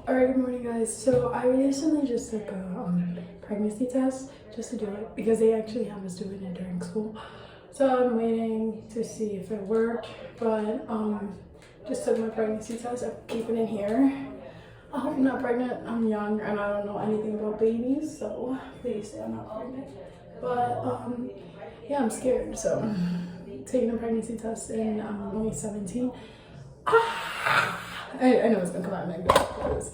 Alright, good morning guys. So I recently just took a pregnancy test just to do it because they actually have us doing it during school. So I'm waiting to see if it worked, but just took my pregnancy test. I'm keeping it here. I hope I'm not pregnant. I'm young and I don't know anything about babies, so please say I'm not pregnant. But yeah, I'm scared. So taking a pregnancy test and I'm only 17. I know it's gonna come out negative because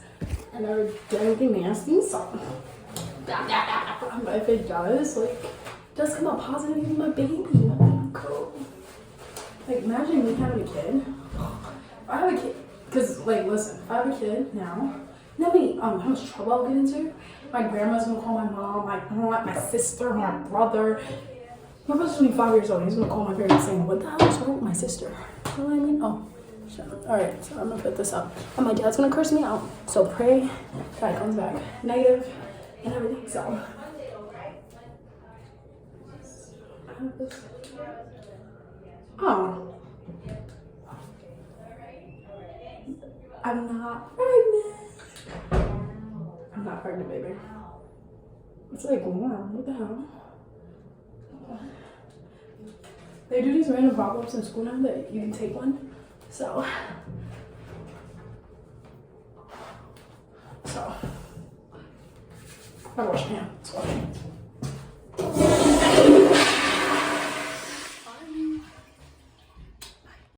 I never did anything nasty, so but if it does, like, it does come out positive, even my baby, cool. Like, imagine me having a kid. If I have a kid, because, like, listen, if I have a kid now, you know how much trouble I'll get into? My grandma's gonna call my mom, my aunt, my sister, my brother. My brother's only 5 years old. He's gonna call my parents saying, "What the hell is wrong with my sister?" You know what I mean? Oh. Alright, so I'm gonna put this up. And my dad's gonna curse me out. So pray that it comes back negative and everything. So I have this. Oh. I'm not pregnant. I'm not pregnant, baby. It's like warm. What the hell? They do these random pop-ups in school now that you can take one. So I wash my hands.